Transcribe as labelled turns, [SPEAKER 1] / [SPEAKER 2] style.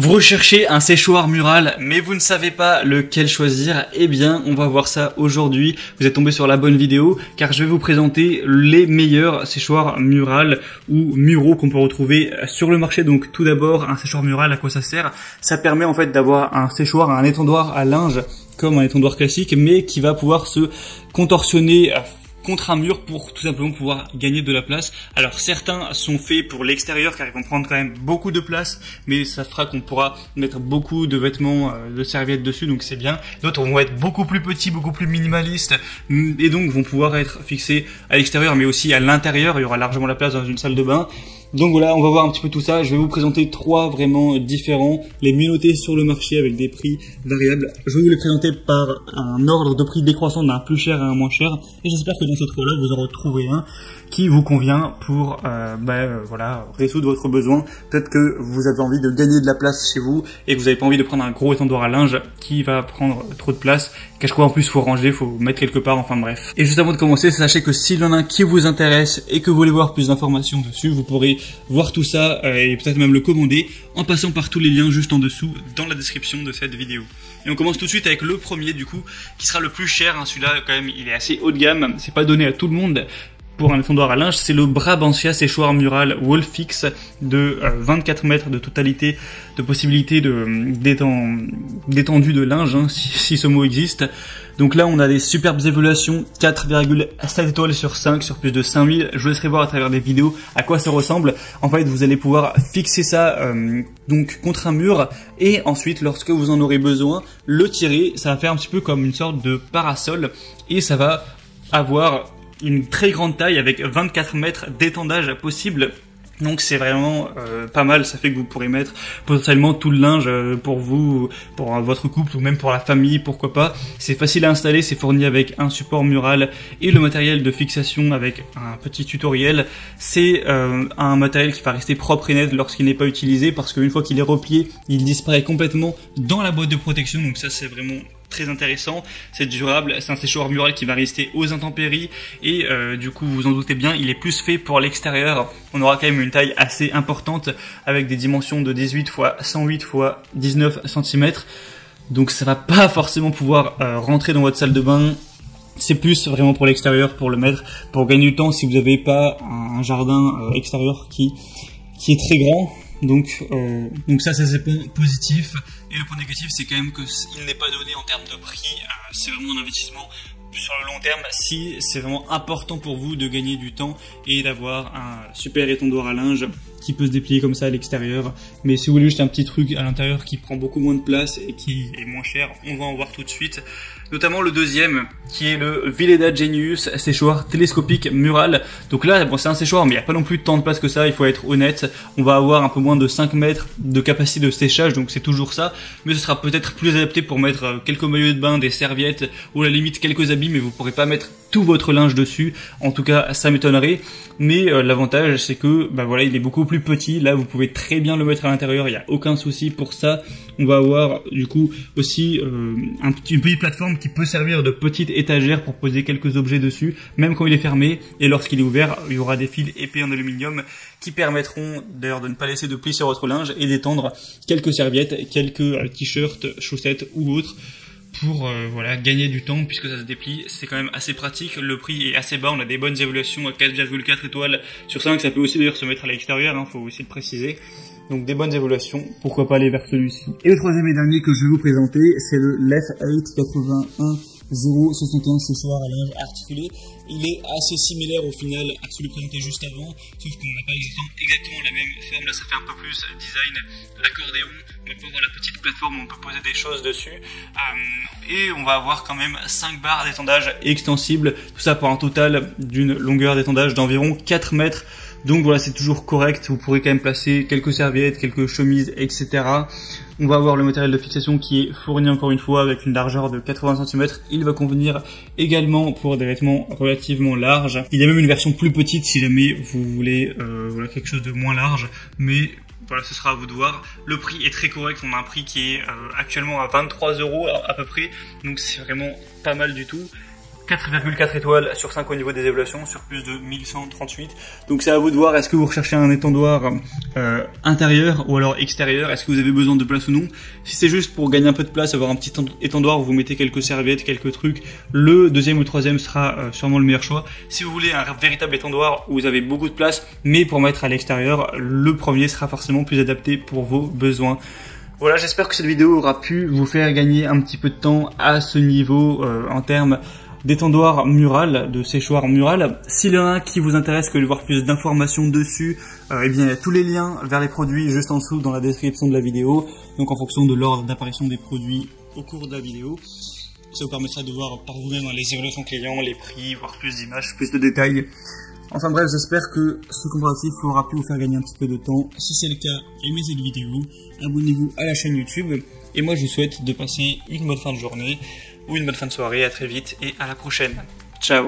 [SPEAKER 1] Vous recherchez un séchoir mural, mais vous ne savez pas lequel choisir? Eh bien, on va voir ça aujourd'hui. Vous êtes tombé sur la bonne vidéo, car je vais vous présenter les meilleurs séchoirs mural ou muraux qu'on peut retrouver sur le marché. Donc, tout d'abord, un séchoir mural, à quoi ça sert? Ça permet en fait d'avoir un séchoir, un étendoir à linge, comme un étendoir classique, mais qui va pouvoir se contorsionner contre un mur pour tout simplement pouvoir gagner de la place. Alors certains sont faits pour l'extérieur car ils vont prendre quand même beaucoup de place, mais ça fera qu'on pourra mettre beaucoup de vêtements, de serviettes dessus, donc c'est bien. D'autres vont être beaucoup plus petits, beaucoup plus minimalistes, et donc vont pouvoir être fixés à l'extérieur mais aussi à l'intérieur. Il y aura largement la place dans une salle de bain. Donc voilà, on va voir un petit peu tout ça. Je vais vous présenter trois vraiment différents, les mieux notés sur le marché avec des prix variables. Je vais vous les présenter par un ordre de prix décroissant d'un plus cher à un moins cher. Et j'espère que dans ce trois-là, vous en retrouverez un qui vous convient pour voilà, résoudre votre besoin. Peut-être que vous avez envie de gagner de la place chez vous et que vous n'avez pas envie de prendre un gros étendoir à linge qui va prendre trop de place. Qu'à quoi en plus faut ranger, faut mettre quelque part, enfin bref. Et juste avant de commencer, sachez que s'il y en a un qui vous intéresse et que vous voulez voir plus d'informations dessus, vous pourrez voir tout ça et peut-être même le commander en passant par tous les liens juste en dessous dans la description de cette vidéo. Et on commence tout de suite avec le premier du coup, qui sera le plus cher. Celui-là quand même, il est assez haut de gamme, c'est pas donné à tout le monde. Pour un étendoir à linge, c'est le Brabantia séchoir mural Wallfix de 24 mètres de totalité, de possibilité d'étendue de linge, hein, si ce mot existe. Donc là, on a des superbes évaluations, 4,7 étoiles sur 5, sur plus de 5000. Je vous laisserai voir à travers des vidéos à quoi ça ressemble. En fait, vous allez pouvoir fixer ça donc contre un mur et ensuite, lorsque vous en aurez besoin, le tirer. Ça va faire un petit peu comme une sorte de parasol et ça va avoir une très grande taille avec 24 mètres d'étendage possible. Donc c'est vraiment pas mal, ça fait que vous pourrez mettre potentiellement tout le linge pour vous, pour votre couple ou même pour la famille, pourquoi pas. C'est facile à installer, c'est fourni avec un support mural et le matériel de fixation avec un petit tutoriel. C'est un matériel qui va rester propre et net lorsqu'il n'est pas utilisé parce qu'une fois qu'il est replié, il disparaît complètement dans la boîte de protection, donc ça c'est vraiment très intéressant, c'est durable, c'est un séchoir mural qui va rester aux intempéries et du coup vous vous en doutez bien, il est plus fait pour l'extérieur. On aura quand même une taille assez importante avec des dimensions de 18 x 108 x 19 cm, donc ça va pas forcément pouvoir rentrer dans votre salle de bain. C'est plus vraiment pour l'extérieur, pour le mettre, pour gagner du temps si vous n'avez pas un jardin extérieur qui est très grand. Donc ça c'est le point positif. Et le point négatif, c'est quand même qu'il n'est pas donné en termes de prix. C'est vraiment un investissement sur le long terme si c'est vraiment important pour vous de gagner du temps et d'avoir un super étendoir à linge qui peut se déplier comme ça à l'extérieur. Mais si vous voulez juste un petit truc à l'intérieur qui prend beaucoup moins de place et qui est moins cher, on va en voir tout de suite. Notamment le deuxième, qui est le Vileda Genius séchoir télescopique mural. Donc là, bon, c'est un séchoir, mais il n'y a pas non plus tant de place que ça, il faut être honnête. On va avoir un peu moins de 5 mètres de capacité de séchage, donc c'est toujours ça. Mais ce sera peut-être plus adapté pour mettre quelques maillots de bain, des serviettes, ou à la limite quelques habits, mais vous ne pourrez pas mettre tout votre linge dessus. En tout cas, ça m'étonnerait. Mais l'avantage, c'est que voilà, il est beaucoup plus petit. Là, vous pouvez très bien le mettre à l'intérieur, il n'y a aucun souci pour ça. On va avoir du coup aussi une petite plateforme qui peut servir de petite étagère pour poser quelques objets dessus, même quand il est fermé. Et lorsqu'il est ouvert, il y aura des fils épais en aluminium qui permettront d'ailleurs de ne pas laisser de plis sur votre linge et d'étendre quelques serviettes, quelques t-shirts, chaussettes ou autres pour voilà, gagner du temps puisque ça se déplie. C'est quand même assez pratique, le prix est assez bas, on a des bonnes évaluations à 4,4 étoiles sur 5, ça peut aussi d'ailleurs se mettre à l'extérieur, hein, faut aussi le préciser. Donc des bonnes évaluations, pourquoi pas aller vers celui-ci. Et le troisième et dernier que je vais vous présenter, c'est le Lef8 81061 séchoir à linge articulé. Il est assez similaire au final à celui présenté juste avant, sauf qu'on n'a pas exactement la même forme. Là ça fait un peu plus design l'accordéon. On peut voir la petite plateforme, on peut poser des choses dessus. Et on va avoir quand même 5 barres d'étendage extensibles. Tout ça pour un total d'une longueur d'étendage d'environ 4 mètres. Donc voilà, c'est toujours correct, vous pourrez quand même placer quelques serviettes, quelques chemises, etc. On va avoir le matériel de fixation qui est fourni encore une fois avec une largeur de 80 cm. Il va convenir également pour des vêtements relativement larges. Il y a même une version plus petite si jamais vous voulez voilà, quelque chose de moins large, mais voilà, ce sera à vous de voir. Le prix est très correct, on a un prix qui est actuellement à 23 € à peu près, donc c'est vraiment pas mal du tout. 4,4 étoiles sur 5 au niveau des évaluations, sur plus de 1138. Donc c'est à vous de voir, est-ce que vous recherchez un étendoir intérieur ou alors extérieur, est-ce que vous avez besoin de place ou non. Si c'est juste pour gagner un peu de place, avoir un petit étendoir où vous mettez quelques serviettes, quelques trucs, le deuxième ou troisième sera sûrement le meilleur choix. Si vous voulez un véritable étendoir où vous avez beaucoup de place, mais pour mettre à l'extérieur, le premier sera forcément plus adapté pour vos besoins. Voilà, j'espère que cette vidéo aura pu vous faire gagner un petit peu de temps à ce niveau en termes d'étendoir mural, de séchoir mural. S'il y en a un qui vous intéresse, que de voir plus d'informations dessus, eh bien il y a tous les liens vers les produits juste en dessous dans la description de la vidéo. Donc en fonction de l'ordre d'apparition des produits au cours de la vidéo. Ça vous permettra de voir par vous-même les évaluations clients, les prix, voir plus d'images, plus de détails. Enfin bref, j'espère que ce comparatif aura pu vous faire gagner un petit peu de temps. Si c'est le cas, aimez cette vidéo, abonnez-vous à la chaîne YouTube. Et moi je vous souhaite de passer une bonne fin de journée ou une bonne fin de soirée. À très vite et à la prochaine. Ciao.